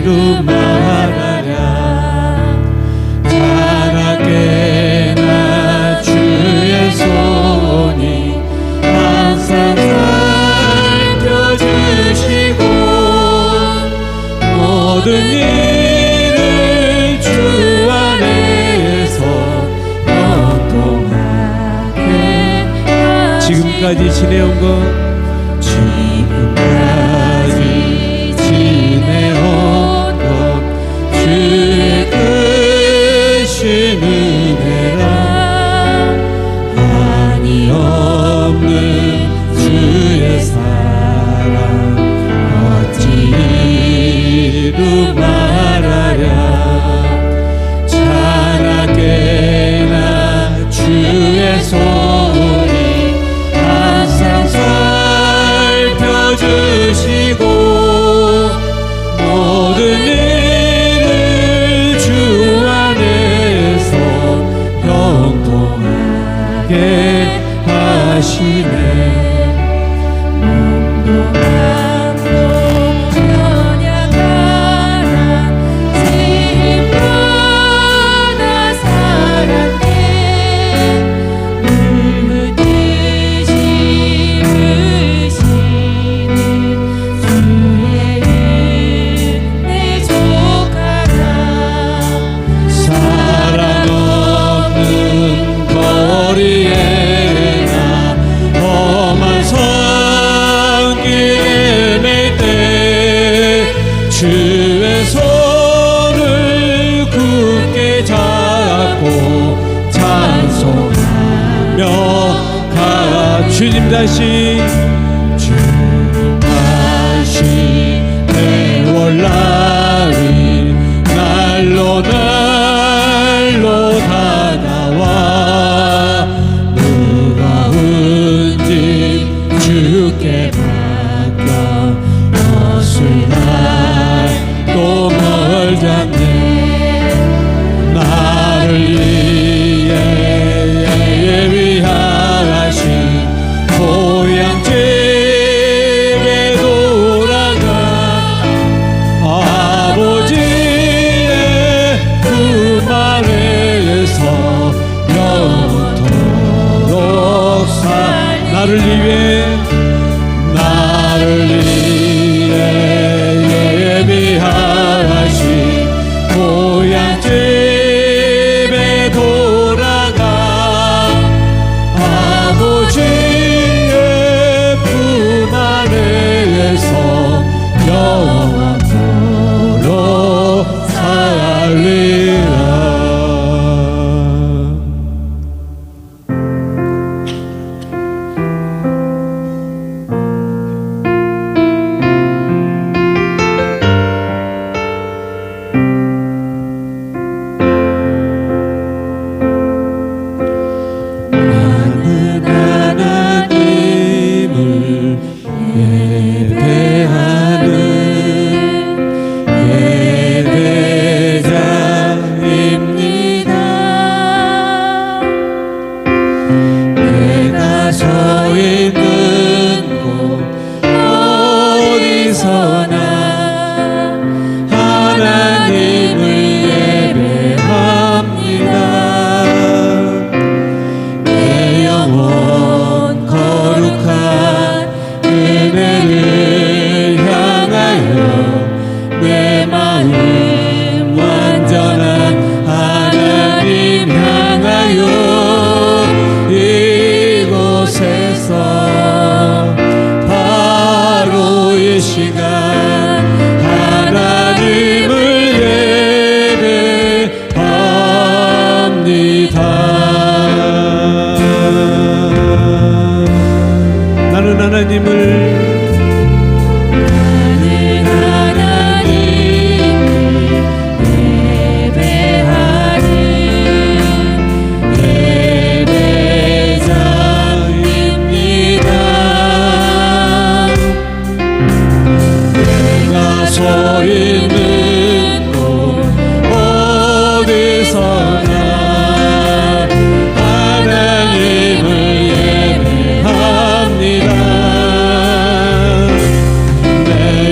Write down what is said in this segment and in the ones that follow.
이루 말하랴. 자나깨나 주의 손이 항상 살펴주시고 모든 일을 주 안에서 형통하게 지금까지 지내온 것 주의 크신 은혜라. 한이 없는 주의 사랑 어찌 이루 말하랴. 자나깨나 주의 손이 항상 살펴주시고 모든 일을 주 안에서 형통하게 하시네. 몸도 맘도 연약하나 힘보다 사랑해. 물붓이 부으시는 주의 은혜 족하다. 사랑 없는 거리에나 험한 성길에 맬 때 주의 손을 굳게 잡고 찬송하며 가. 주님 다시 배월날이 날로 다가와 무거운 짐 주께 맡겨 벗을 날 또 멀지 않네. 나를 위해 예비하신 고향 집에 돌아가 아버지의 품 안에서 영원토록 나를 위해 예비하신 고향 집에 돌아가 아버지의 품 안에서 영원토록 살리라.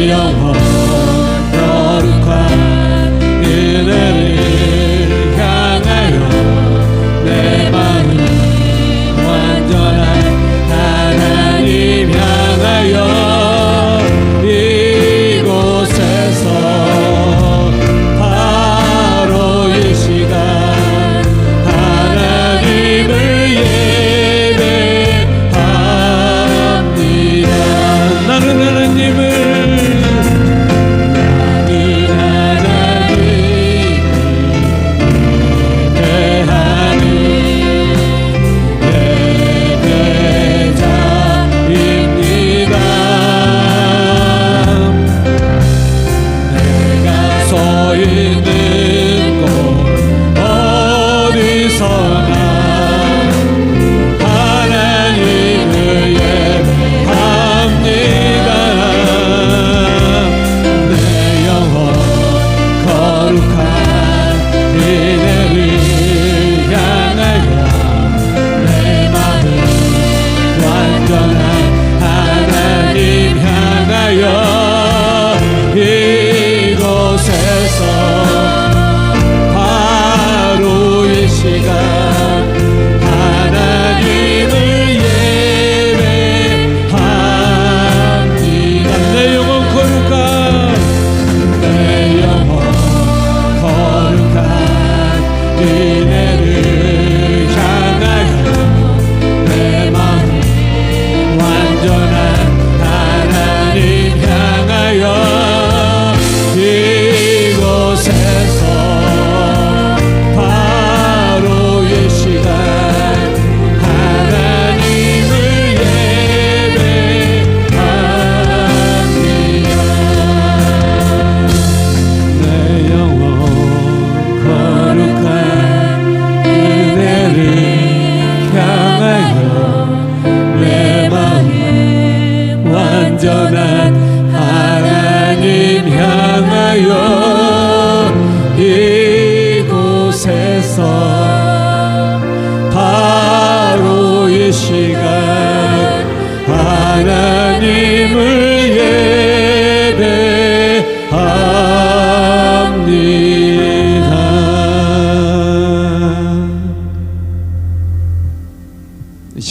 영원 거룩한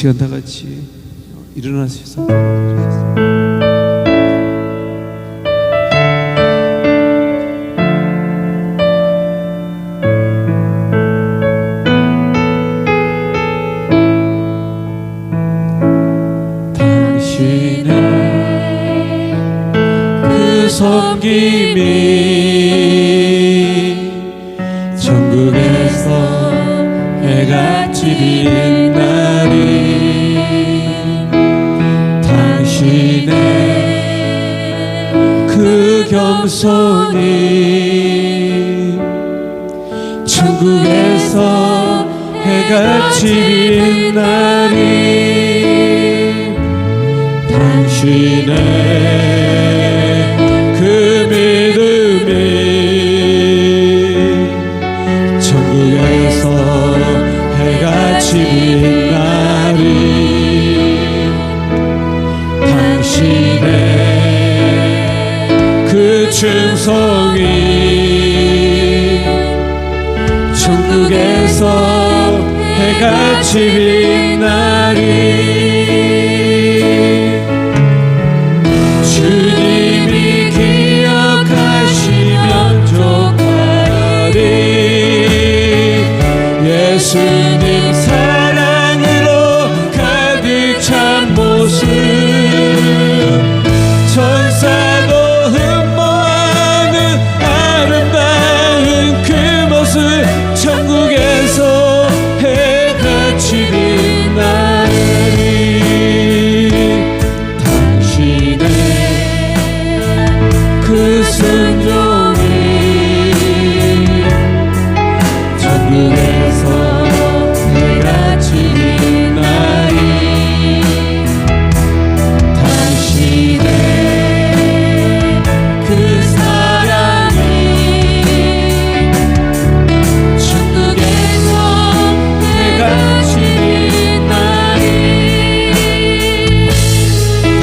시간 다 같이 일어나셔서 당신의 그 섬김이 천국에서 해같이 빛나리 당신의 그 겸손이 천국에서 해같이 빛나리 당신의 그 믿음이 천국에서 해같이 빛나리 당신의 그 충성이 천국에서 해같이 빛나리 주님이 기억하시면 좋아하리 예수님 사랑으로 가득 찬 모습 천사도 흠모하는 아름다운 그 모습 천국에서 해같이 빛나리 당신의 그 순종이 천국에서 해같이 빛나리 당신의 그 사랑이 천국에서 해같이 빛나리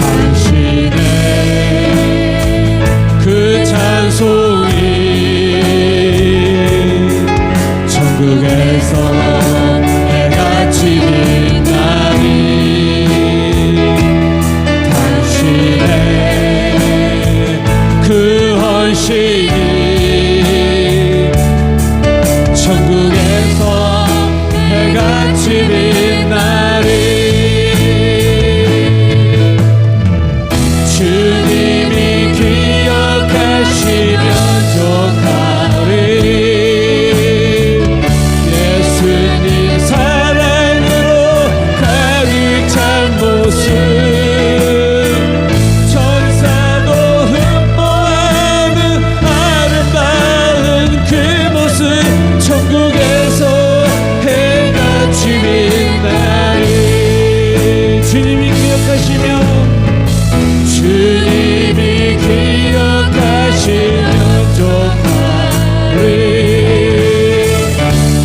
당신의 그 찬송이 천국에서 해같이 빛나리 당신의 그 헌신이 천국에서 해같이 빛나리 주님이 기억하시면 좋아하리 예수님 사랑으로 가득 찬 모습 천사도 흠모하는 아름다운 그 모습 천국에서 해같이 빛나리 주님이 기억하시면 주님이 기억하시면 좋아하리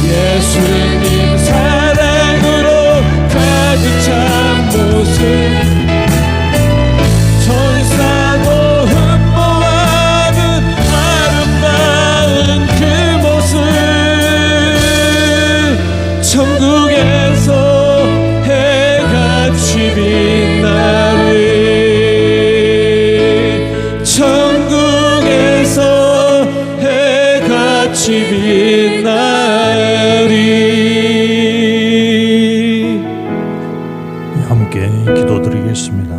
예수님 사랑으로 가득 찬 모습 천사도 흠모하는 아름다운 그 모습 천국에서 해같이 빛나리 천국에서 해같이 빛나리 함께 기도드리겠습니다.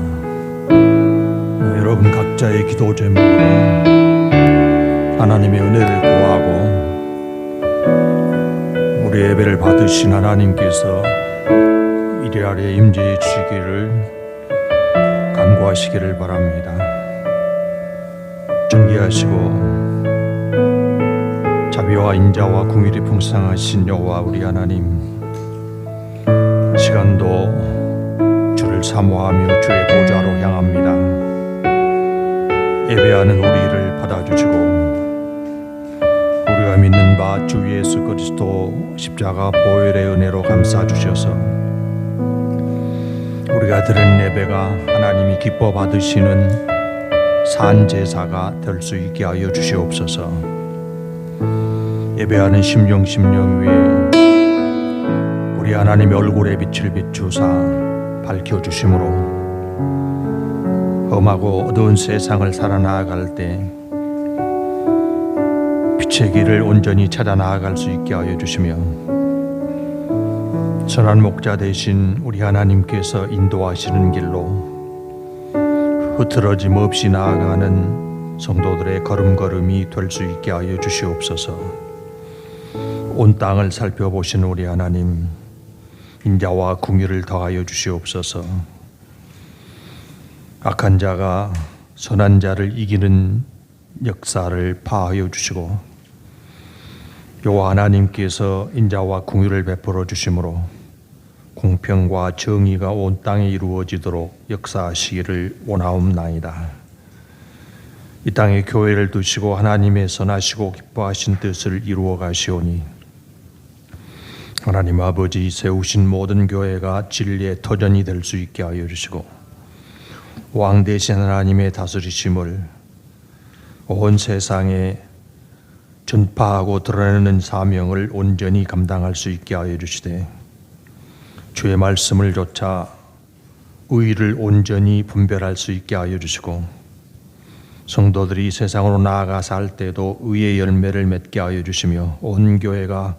여러분 각자의 기도 제목으로 하나님의 은혜를 구하고 우리 예배를 받으신 하나님께서 이리 아래 임재해 주시기를 간구하시기를 바랍니다. 존귀하시고 자비와 인자와 긍휼이 풍성하신 여호와 우리 하나님, 시간도 주를 사모하며 주의 보좌로 향합니다. 예배하는 우리를 받아주시고 우리가 믿는 바 주 예수 그리스도 십자가 보혈의 은혜로 감싸주셔서 우리가 드린 예배가 하나님이 기뻐 받으시는 산 제사가 될 수 있게 하여 주시옵소서. 예배하는 심령 위에 우리 하나님의 얼굴에 빛을 비추사 밝혀주심으로 험하고 어두운 세상을 살아나아갈 때 빛의 길을 온전히 찾아 나아갈 수 있게 하여 주시며 선한 목자 되신 우리 하나님께서 인도하시는 길로 흐트러짐 없이 나아가는 성도들의 걸음걸음이 될 수 있게 하여 주시옵소서. 온 땅을 살펴보시는 우리 하나님, 인자와 궁유를 더하여 주시옵소서. 악한 자가 선한 자를 이기는 역사를 파하여 주시고 여호와 하나님께서 인자와 궁유를 베풀어 주심으로 공평과 정의가 온 땅에 이루어지도록 역사하시기를 원하옵나이다. 이 땅에 교회를 두시고 하나님의 선하시고 기뻐하신 뜻을 이루어 가시오니 하나님 아버지 세우신 모든 교회가 진리의 터전이 될 수 있게 하여 주시고 왕 대신 하나님의 다스리심을 온 세상에 전파하고 드러내는 사명을 온전히 감당할 수 있게 하여 주시되 주의 말씀을 좇아 의를 온전히 분별할 수 있게 하여 주시고 성도들이 세상으로 나아가 살 때도 의의 열매를 맺게 하여 주시며 온 교회가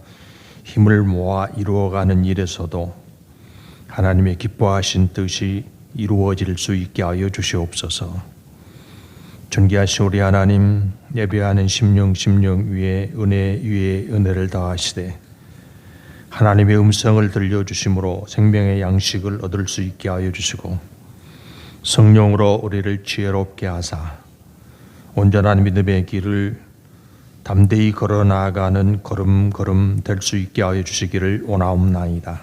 힘을 모아 이루어가는 일에서도 하나님의 기뻐하신 뜻이 이루어질 수 있게 하여 주시옵소서. 존귀하신 우리 하나님, 예배하는 심령 위에 은혜 위에 은혜를 더하시되 하나님의 음성을 들려주심으로 생명의 양식을 얻을 수 있게 하여 주시고 성령으로 우리를 지혜롭게 하사 온전한 믿음의 길을 담대히 걸어 나아가는 걸음걸음 될 수 있게 하여 주시기를 원하옵나이다.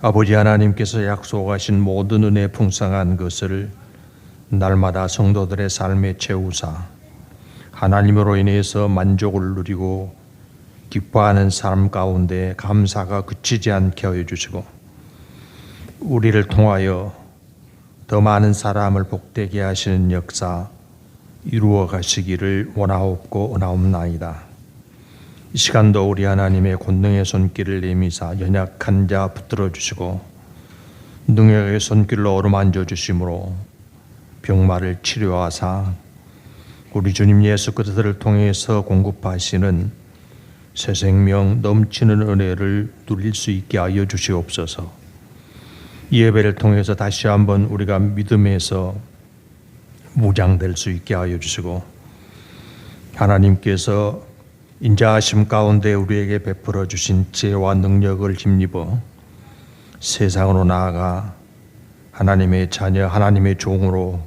아버지 하나님께서 약속하신 모든 은혜 풍성한 것을 날마다 성도들의 삶에 채우사 하나님으로 인해서 만족을 누리고 기뻐하는 삶 가운데 감사가 그치지 않게 하여 주시고 우리를 통하여 더 많은 사람을 복되게 하시는 역사 이루어 가시기를 원하옵고 원하옵나이다. 이 시간도 우리 하나님의 권능의 손길을 내미사 연약한 자 붙들어 주시고 능력의 손길로 어루만져 주심으로 병마를 치료하사 우리 주님 예수 그리스도를 통해서 공급하시는 새 생명 넘치는 은혜를 누릴 수 있게 하여 주시옵소서. 이 예배를 통해서 다시 한번 우리가 믿음에서 무장될 수 있게 하여 주시고 하나님께서 인자하심 가운데 우리에게 베풀어 주신 지혜와 능력을 힘입어 세상으로 나아가 하나님의 자녀, 하나님의 종으로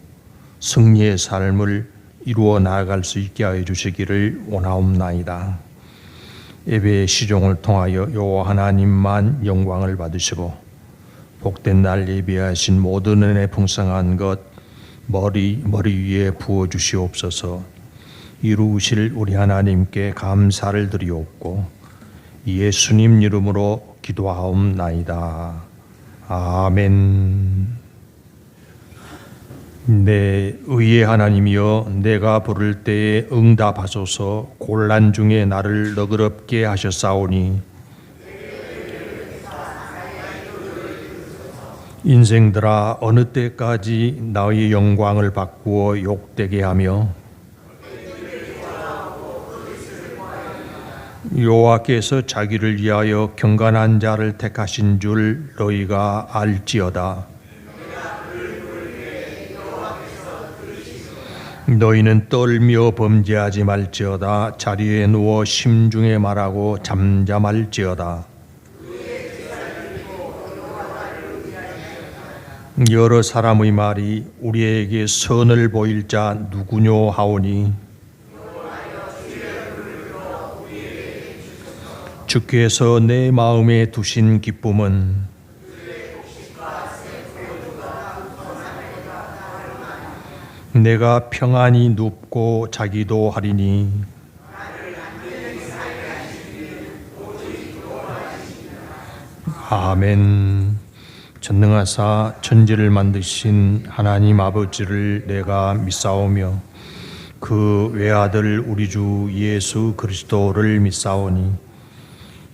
승리의 삶을 이루어 나아갈 수 있게 하여 주시기를 원하옵나이다. 예배의 시종을 통하여 여호와 하나님만 영광을 받으시고 복된 날 예비하신 모든 은혜 풍성한 것 머리 위에 부어 주시옵소서. 이루실 우리 하나님께 감사를 드리옵고 예수님 이름으로 기도하옵나이다. 아멘. 내 의의 하나님이여, 내가 부를 때에 응답하소서. 곤란 중에 나를 너그럽게 하셨사오니 인생들아 어느 때까지 나의 영광을 바꾸어 욕되게 하며 여호와께서 자기를 위하여 경건한 자를 택하신 줄 너희가 알지어다. 너희는 떨며 범죄하지 말지어다. 자리에 누워 심중에 말하고 잠잠할지어다. 여러 사람의 말이 우리에게 선을 보일 자 누구뇨 하오니 주께서 내 마음에 두신 기쁨은 내가 평안히 눕고 자기도 하리니 아멘. 전능하사 천지를 만드신 하나님 아버지를 내가 믿사오며 그 외아들 우리 주 예수 그리스도를 믿사오니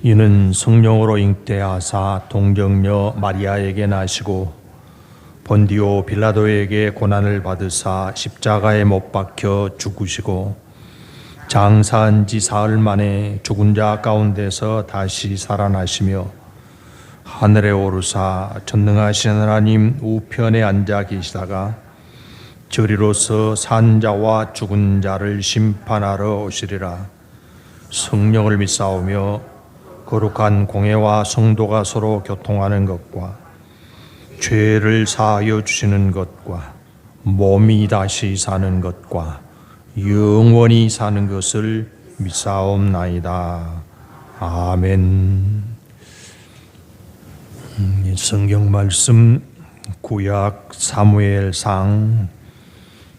이는 성령으로 잉태하사 동정녀 마리아에게 나시고 본디오 빌라도에게 고난을 받으사 십자가에 못 박혀 죽으시고 장사한 지 사흘 만에 죽은 자 가운데서 다시 살아나시며 하늘에 오르사 전능하신 하나님 우편에 앉아 계시다가 저리로서 산 자와 죽은 자를 심판하러 오시리라. 성령을 믿사오며 거룩한 공회와 성도가 서로 교통하는 것과 죄를 사하여 주시는 것과 몸이 다시 사는 것과 영원히 사는 것을 믿사옵나이다. 아멘. 성경 말씀 구약 사무엘상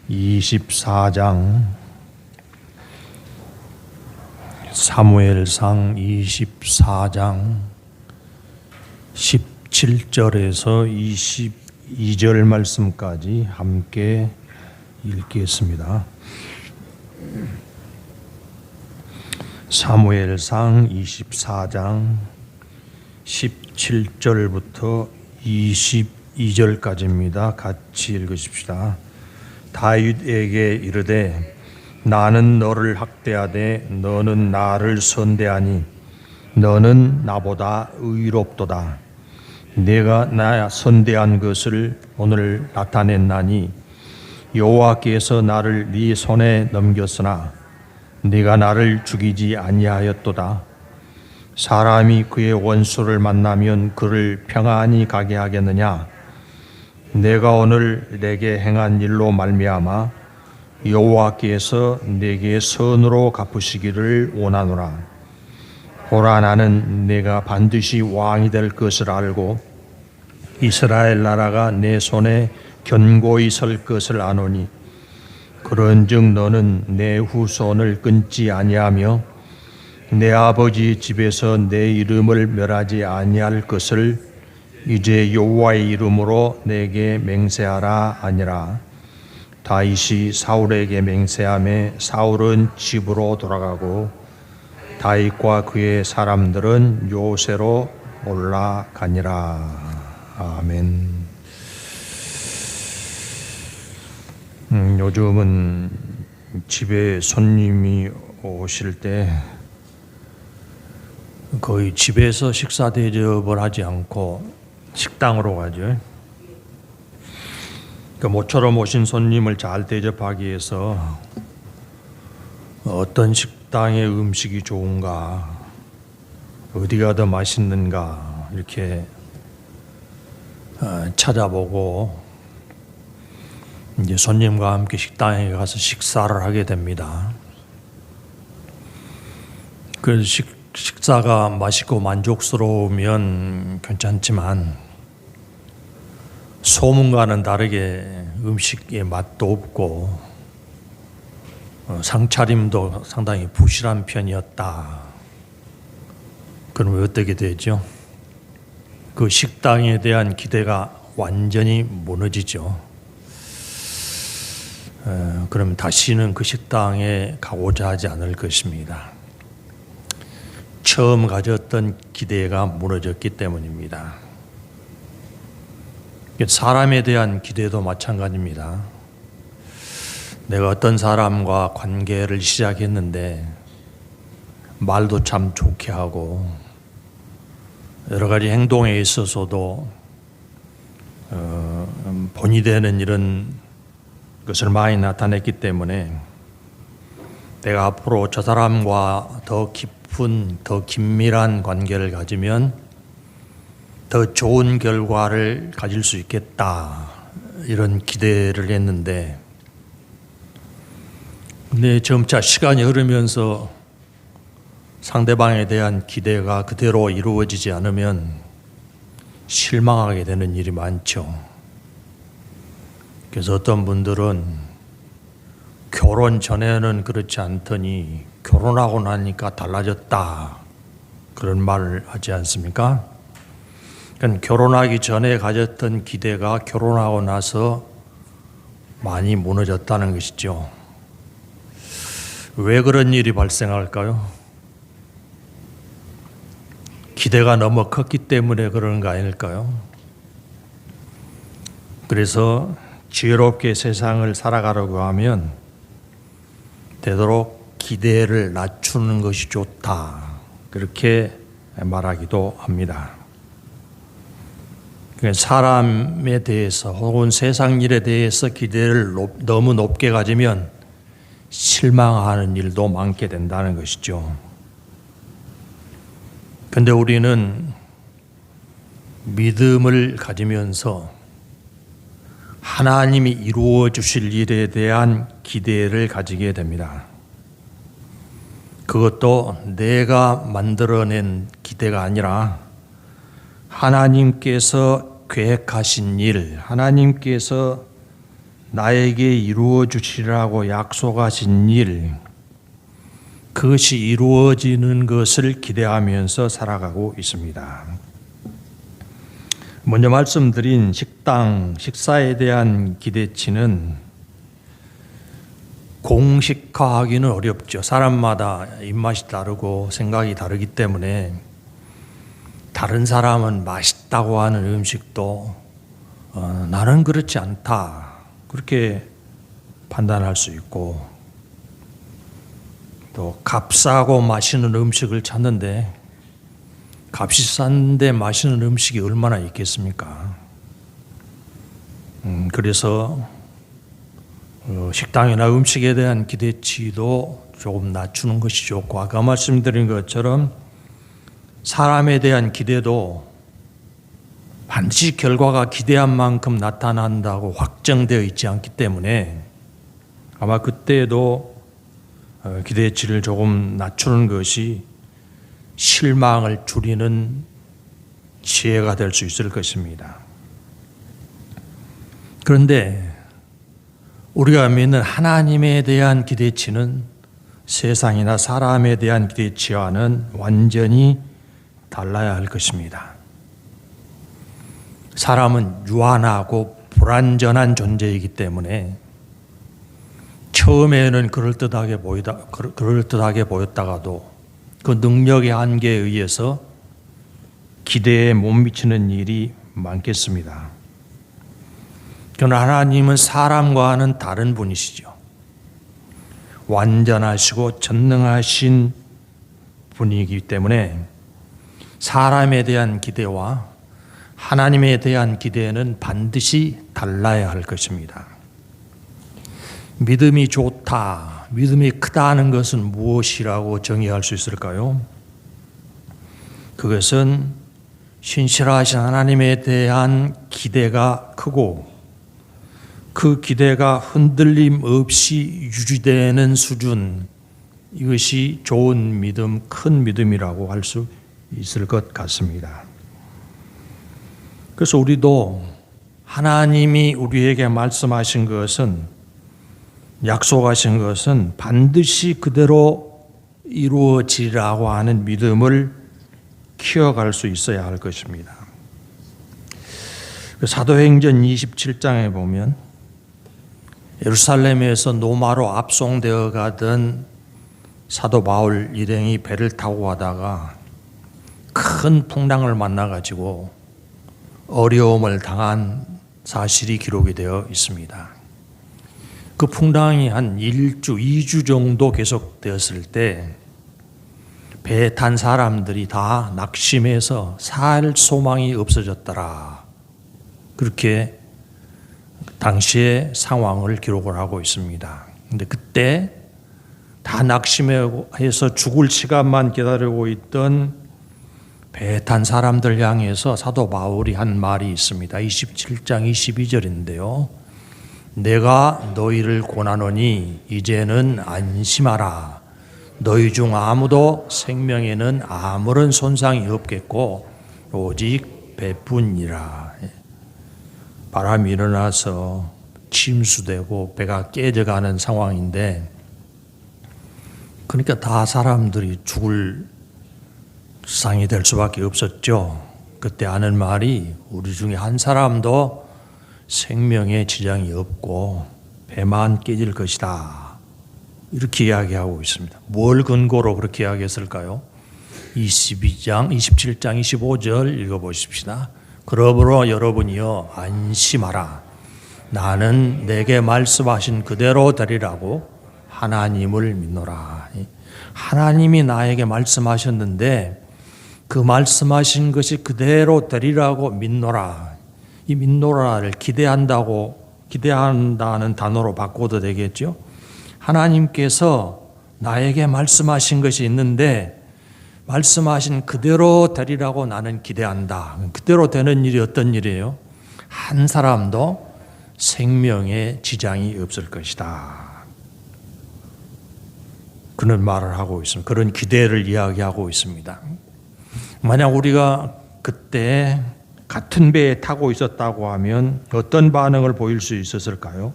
24장 사무엘상 24장 17절에서 22절 말씀까지 함께 읽겠습니다. 사무엘상 24장 17절부터 22절까지입니다. 같이 읽으십시다. 다윗에게 이르되 나는 너를 학대하되 너는 나를 선대하니 너는 나보다 의롭도다. 내가 나 선대한 것을 오늘 나타냈나니 여호와께서 나를 네 손에 넘겼으나 네가 나를 죽이지 아니하였도다. 사람이 그의 원수를 만나면 그를 평안히 가게 하겠느냐? 내가 오늘 내게 행한 일로 말미암아 여호와께서 내게 선으로 갚으시기를 원하노라. 보라, 나는 내가 반드시 왕이 될 것을 알고 이스라엘 나라가 내 손에 견고히 설 것을 아노니 그런즉 너는 내 후손을 끊지 아니하며 내 아버지 집에서 내 이름을 멸하지 아니할 것을 이제 여호와의 이름으로 내게 맹세하라 하니라. 다윗이 사울에게 맹세하매 사울은 집으로 돌아가고 다윗과 그의 사람들은 요새로 올라가니라. 아멘. 요즘은 집에 손님이 오실 때 거의 집에서 식사 대접을 하지 않고 식당으로 가죠. 모처럼 오신 손님을 잘 대접하기 위해서 어떤 식당의 음식이 좋은가, 어디가 더 맛있는가 이렇게 찾아보고 이제 손님과 함께 식당에 가서 식사를 하게 됩니다. 그래서 식사가 맛있고 만족스러우면 괜찮지만 소문과는 다르게 음식의 맛도 없고 상차림도 상당히 부실한 편이었다. 그러면 어떻게 되죠? 그 식당에 대한 기대가 완전히 무너지죠. 그럼 다시는 그 식당에 가고자 하지 않을 것입니다. 처음 가졌던 기대가 무너졌기 때문입니다. 사람에 대한 기대도 마찬가지입니다. 내가 어떤 사람과 관계를 시작했는데 말도 참 좋게 하고 여러 가지 행동에 있어서도 본이 되는 이런 것을 많이 나타냈기 때문에 내가 앞으로 저 사람과 더 깊은, 더 긴밀한 관계를 가지면 더 좋은 결과를 가질 수 있겠다, 이런 기대를 했는데, 근데 점차 시간이 흐르면서 상대방에 대한 기대가 그대로 이루어지지 않으면 실망하게 되는 일이 많죠. 그래서 어떤 분들은 결혼 전에는 그렇지 않더니 결혼하고 나니까 달라졌다, 그런 말을 하지 않습니까? 그러니까 결혼하기 전에 가졌던 기대가 결혼하고 나서 많이 무너졌다는 것이죠. 왜 그런 일이 발생할까요? 기대가 너무 컸기 때문에 그런 거 아닐까요? 그래서 지혜롭게 세상을 살아가려고 하면 되도록 기대를 낮추는 것이 좋다, 그렇게 말하기도 합니다. 사람에 대해서 혹은 세상 일에 대해서 기대를 너무 높게 가지면 실망하는 일도 많게 된다는 것이죠. 그런데 우리는 믿음을 가지면서 하나님이 이루어 주실 일에 대한 기대를 가지게 됩니다. 그것도 내가 만들어낸 기대가 아니라 하나님께서 계획하신 일, 하나님께서 나에게 이루어 주시라고 약속하신 일, 그것이 이루어지는 것을 기대하면서 살아가고 있습니다. 먼저 말씀드린 식사에 대한 기대치는 공식화하기는 어렵죠. 사람마다 입맛이 다르고 생각이 다르기 때문에 다른 사람은 맛있다고 하는 음식도 나는 그렇지 않다, 그렇게 판단할 수 있고, 또 값싸고 맛있는 음식을 찾는데 값이 싼데 맛있는 음식이 얼마나 있겠습니까? 그래서 식당이나 음식에 대한 기대치도 조금 낮추는 것이 좋고, 아까 말씀드린 것처럼 사람에 대한 기대도 반드시 결과가 기대한 만큼 나타난다고 확정되어 있지 않기 때문에 아마 그때도 기대치를 조금 낮추는 것이 실망을 줄이는 지혜가 될 수 있을 것입니다. 그런데 우리가 믿는 하나님에 대한 기대치는 세상이나 사람에 대한 기대치와는 완전히 달라야 할 것입니다. 사람은 유한하고 불완전한 존재이기 때문에 처음에는 그럴듯하게 보였다가도 그 능력의 한계에 의해서 기대에 못 미치는 일이 많겠습니다. 그러나 하나님은 사람과는 다른 분이시죠. 완전하시고 전능하신 분이기 때문에 사람에 대한 기대와 하나님에 대한 기대는 반드시 달라야 할 것입니다. 믿음이 좋다, 믿음이 크다는 것은 무엇이라고 정의할 수 있을까요? 그것은 신실하신 하나님에 대한 기대가 크고 그 기대가 흔들림 없이 유지되는 수준, 이것이 좋은 믿음, 큰 믿음이라고 할 수 있을 것 같습니다. 그래서 우리도 하나님이 우리에게 말씀하신 것은, 약속하신 것은 반드시 그대로 이루어지라고 하는 믿음을 키워갈 수 있어야 할 것입니다. 사도행전 27장에 보면 예루살렘에서 노마로 압송되어 가던 사도 바울 일행이 배를 타고 가다가 큰 풍랑을 만나가지고 어려움을 당한 사실이 기록이 되어 있습니다. 그 풍랑이 한 1주, 2주 정도 계속되었을 때 배에 탄 사람들이 다 낙심해서 살 소망이 없어졌더라, 그렇게 당시의 상황을 기록을 하고 있습니다. 근데 그때 다 낙심해서 죽을 시간만 기다리고 있던 배에 탄 사람들 향해서 사도 바울이 한 말이 있습니다. 27장 22절인데요. 내가 너희를 권하노니 이제는 안심하라. 너희 중 아무도 생명에는 아무런 손상이 없겠고 오직 배뿐이라. 바람이 일어나서 침수되고 배가 깨져가는 상황인데, 그러니까 다 사람들이 죽을 상이 될 수밖에 없었죠. 그때 하는 말이 우리 중에 한 사람도 생명에 지장이 없고 배만 깨질 것이다, 이렇게 이야기하고 있습니다. 뭘 근거로 그렇게 이야기했을까요? 27장 25절 읽어보십시다. 그러므로 여러분이여 안심하라. 나는 내게 말씀하신 그대로 되리라고 하나님을 믿노라. 하나님이 나에게 말씀하셨는데 그 말씀하신 것이 그대로 되리라고 믿노라. 이 믿노라를 기대한다는 단어로 바꿔도 되겠죠. 하나님께서 나에게 말씀하신 것이 있는데 말씀하신 그대로 되리라고 나는 기대한다. 그대로 되는 일이 어떤 일이에요? 한 사람도 생명에 지장이 없을 것이다. 그런 말을 하고 있습니다. 그런 기대를 이야기하고 있습니다. 만약 우리가 그때 같은 배에 타고 있었다고 하면 어떤 반응을 보일 수 있었을까요?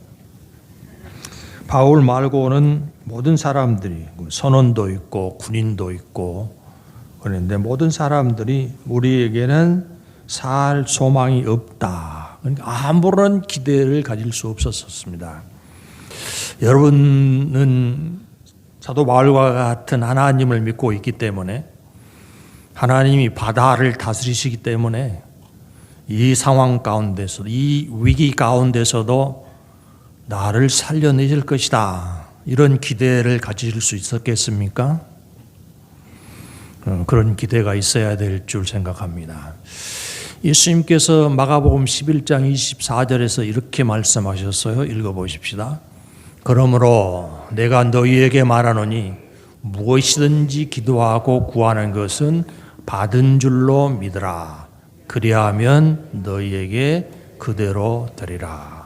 바울 말고는 모든 사람들이 선원도 있고 군인도 있고 그런데 모든 사람들이 우리에게는 살 소망이 없다. 그러니까 아무런 기대를 가질 수 없었습니다. 여러분은 사도 바울과 같은 하나님을 믿고 있기 때문에 하나님이 바다를 다스리시기 때문에 이 상황 가운데서 이 위기 가운데서도 나를 살려내실 것이다. 이런 기대를 가질 수 있었겠습니까? 그런 기대가 있어야 될 줄 생각합니다. 예수님께서 마가복음 11장 24절에서 이렇게 말씀하셨어요. 읽어보십시다. 그러므로 내가 너희에게 말하노니 무엇이든지 기도하고 구하는 것은 받은 줄로 믿으라. 그리하면 너희에게 그대로 되리라.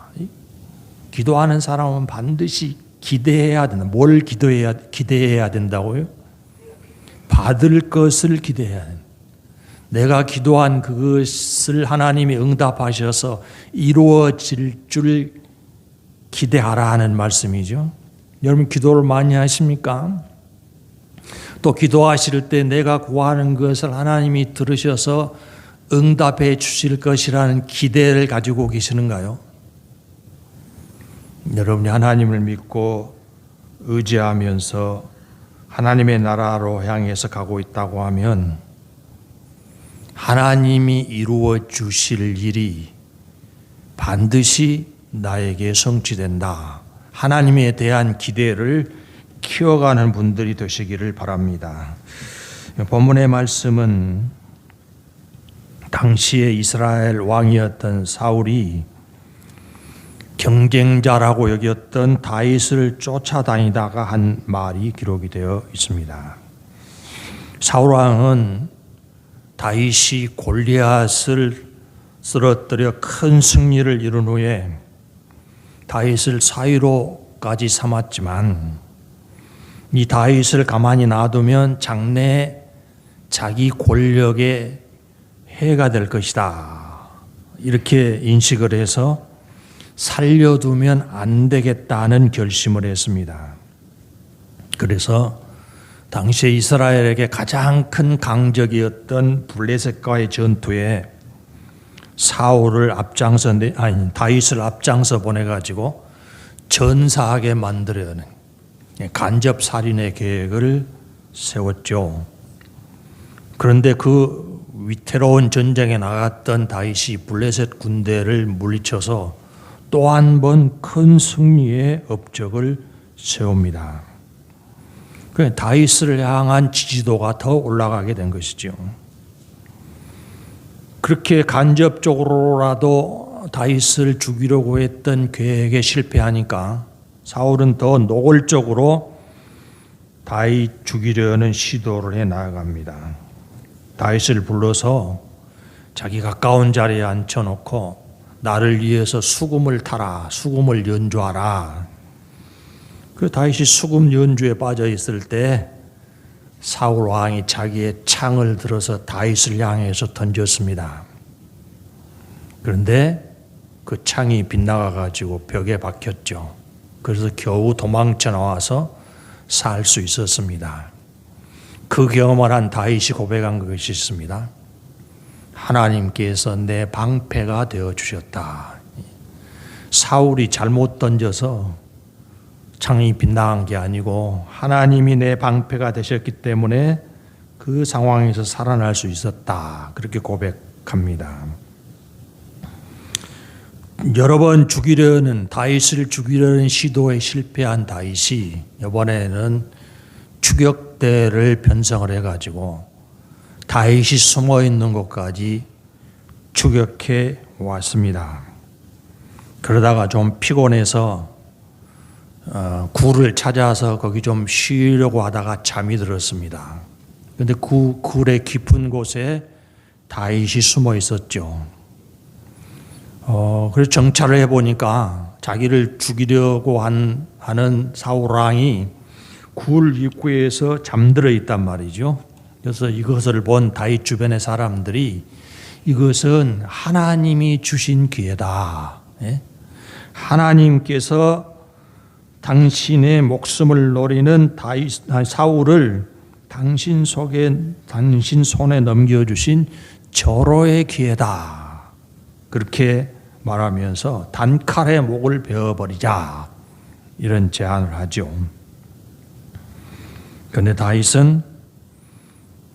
기도하는 사람은 반드시 기대해야 된다. 뭘 기대해야 된다고요? 받을 것을 기대해야 된다. 내가 기도한 그것을 하나님이 응답하셔서 이루어질 줄 기대하라 하는 말씀이죠. 여러분 기도를 많이 하십니까? 또 기도하실 때 내가 구하는 것을 하나님이 들으셔서 응답해 주실 것이라는 기대를 가지고 계시는가요? 여러분이 하나님을 믿고 의지하면서 하나님의 나라로 향해서 가고 있다고 하면 하나님이 이루어 주실 일이 반드시 나에게 성취된다. 하나님에 대한 기대를 키워가는 분들이 되시기를 바랍니다. 본문의 말씀은 당시에 이스라엘 왕이었던 사울이 경쟁자라고 여겼던 다윗을 쫓아다니다가 한 말이 기록이 되어 있습니다. 사울 왕은 다윗이 골리앗을 쓰러뜨려 큰 승리를 이룬 후에 다윗을 사위로까지 삼았지만 이 다윗을 가만히 놔두면 장래에 자기 권력에 해가 될 것이다. 이렇게 인식을 해서 살려두면 안 되겠다는 결심을 했습니다. 그래서 당시에 이스라엘에게 가장 큰 강적이었던 블레셋과의 전투에 다윗을 앞장서 보내가지고 전사하게 만들어내는 간접 살인의 계획을 세웠죠. 그런데 그 위태로운 전쟁에 나갔던 다윗이 블레셋 군대를 물리쳐서 또 한 번 큰 승리의 업적을 세웁니다. 그 다윗을 향한 지지도가 더 올라가게 된 것이죠. 그렇게 간접적으로라도 다윗을 죽이려고 했던 계획에 실패하니까 사울은 더 노골적으로 다윗 죽이려는 시도를 해 나아갑니다. 다윗을 불러서 자기 가까운 자리에 앉혀놓고 나를 위해서 수금을 타라, 수금을 연주하라. 그 다윗이 수금 연주에 빠져 있을 때 사울 왕이 자기의 창을 들어서 다윗을 향해서 던졌습니다. 그런데 그 창이 빗나가 가지고 벽에 박혔죠. 그래서 겨우 도망쳐 나와서 살 수 있었습니다. 그 경험을 한 다윗이 고백한 것이 있습니다. 하나님께서 내 방패가 되어 주셨다. 사울이 잘못 던져서 창이 빗나간 게 아니고 하나님이 내 방패가 되셨기 때문에 그 상황에서 살아날 수 있었다. 그렇게 고백합니다. 여러 번 다윗을 죽이려는 시도에 실패한 다윗이 이번에는 추격대를 편성을 해가지고 다윗이 숨어 있는 곳까지 추격해 왔습니다. 그러다가 좀 피곤해서 굴을 찾아서 거기 좀 쉬려고 하다가 잠이 들었습니다. 그런데 그 굴의 깊은 곳에 다윗이 숨어 있었죠. 그래서 정찰을 해보니까 자기를 죽이려고 하는 사울 왕이 굴 입구에서 잠들어 있단 말이죠. 그래서 이것을 본 다윗 주변의 사람들이 이것은 하나님이 주신 기회다. 하나님께서 당신의 목숨을 노리는 사울을 당신 손에 넘겨주신 절호의 기회다. 그렇게 말하면서 단칼에 목을 베어버리자 이런 제안을 하죠. 그런데 다윗은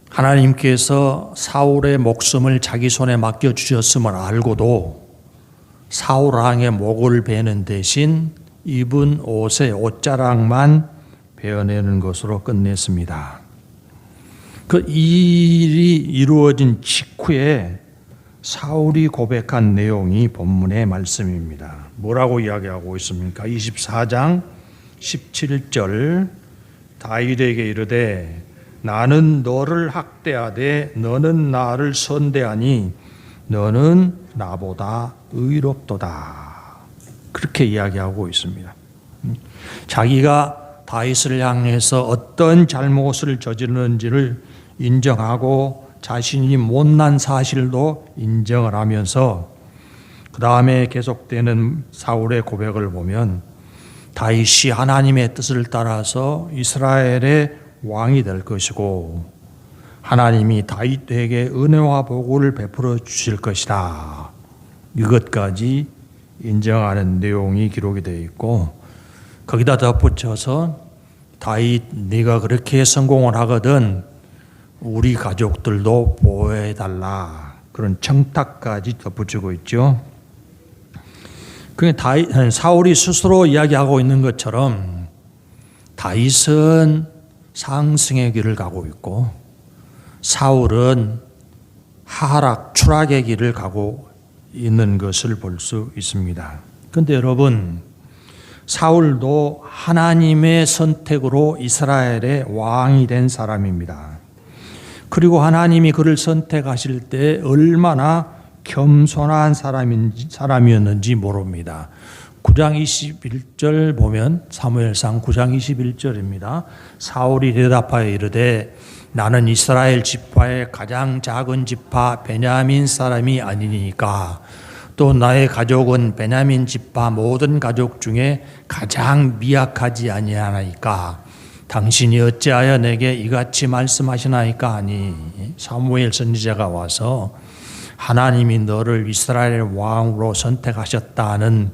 하나님께서 사울의 목숨을 자기 손에 맡겨주셨음을 알고도 사울 왕의 목을 베는 대신 입은 옷의 옷자락만 베어내는 것으로 끝냈습니다. 그 일이 이루어진 직후에 사울이 고백한 내용이 본문의 말씀입니다. 뭐라고 이야기하고 있습니까? 24장 17절 다윗에게 이르되 나는 너를 학대하되 너는 나를 선대하니 너는 나보다 의롭도다. 그렇게 이야기하고 있습니다. 자기가 다윗을 향해서 어떤 잘못을 저지르는지를 인정하고 자신이 못난 사실도 인정을 하면서 그 다음에 계속되는 사울의 고백을 보면 다윗이 하나님의 뜻을 따라서 이스라엘의 왕이 될 것이고 하나님이 다윗에게 은혜와 복을 베풀어 주실 것이다. 이것까지 인정하는 내용이 기록이 되어 있고 거기다 덧붙여서 다윗 네가 그렇게 성공을 하거든 우리 가족들도 보호해달라. 그런 청탁까지 덧붙이고 있죠. 사울이 스스로 이야기하고 있는 것처럼 다윗은 상승의 길을 가고 있고 사울은 하락, 추락의 길을 가고 있는 것을 볼 수 있습니다. 그런데 여러분, 사울도 하나님의 선택으로 이스라엘의 왕이 된 사람입니다. 그리고 하나님이 그를 선택하실 때 얼마나 겸손한 사람이었는지 모릅니다. 9장 21절 보면 사무엘상 9장 21절입니다. 사울이 대답하여 이르되 나는 이스라엘 지파의 가장 작은 지파 베냐민 사람이 아니니까 또 나의 가족은 베냐민 지파 모든 가족 중에 가장 미약하지 아니하나이까 당신이 어찌하여 내게 이같이 말씀하시나이까 하니 사무엘 선지자가 와서 하나님이 너를 이스라엘 왕으로 선택하셨다는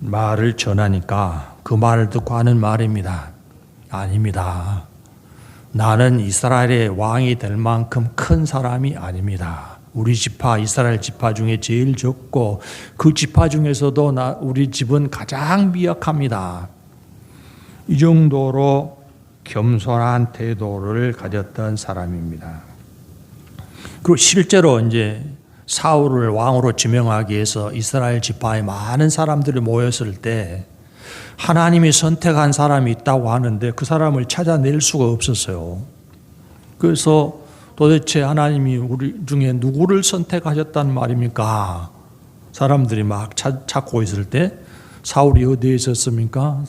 말을 전하니까 그 말을 듣고 하는 말입니다. 아닙니다. 나는 이스라엘의 왕이 될 만큼 큰 사람이 아닙니다. 우리 지파, 이스라엘 지파 중에 제일 적고 그 지파 중에서도 우리 집은 가장 미약합니다. 이 정도로 겸손한 태도를 가졌던 사람입니다. 그리고 실제로 이제 사울을 왕으로 지명하기 위해서 이스라엘 지파에 많은 사람들이 모였을 때 하나님이 선택한 사람이 있다고 하는데 그 사람을 찾아낼 수가 없었어요. 그래서 도대체 하나님이 우리 중에 누구를 선택하셨단 말입니까? 사람들이 막 찾고 있을 때 사울이 어디에 있었습니까?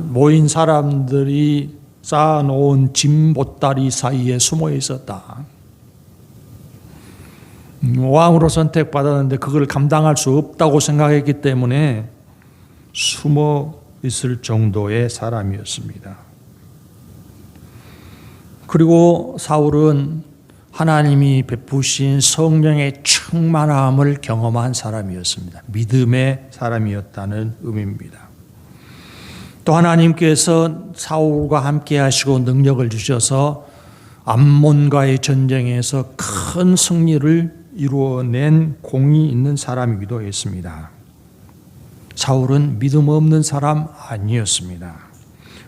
모인 사람들이 쌓아놓은 짐 보따리 사이에 숨어 있었다. 왕으로 선택받았는데 그걸 감당할 수 없다고 생각했기 때문에 숨어 있을 정도의 사람이었습니다. 그리고 사울은 하나님이 베푸신 성령의 충만함을 경험한 사람이었습니다. 믿음의 사람이었다는 의미입니다. 또 하나님께서 사울과 함께 하시고 능력을 주셔서 암몬과의 전쟁에서 큰 승리를 이루어낸 공이 있는 사람이기도 했습니다. 사울은 믿음 없는 사람 아니었습니다.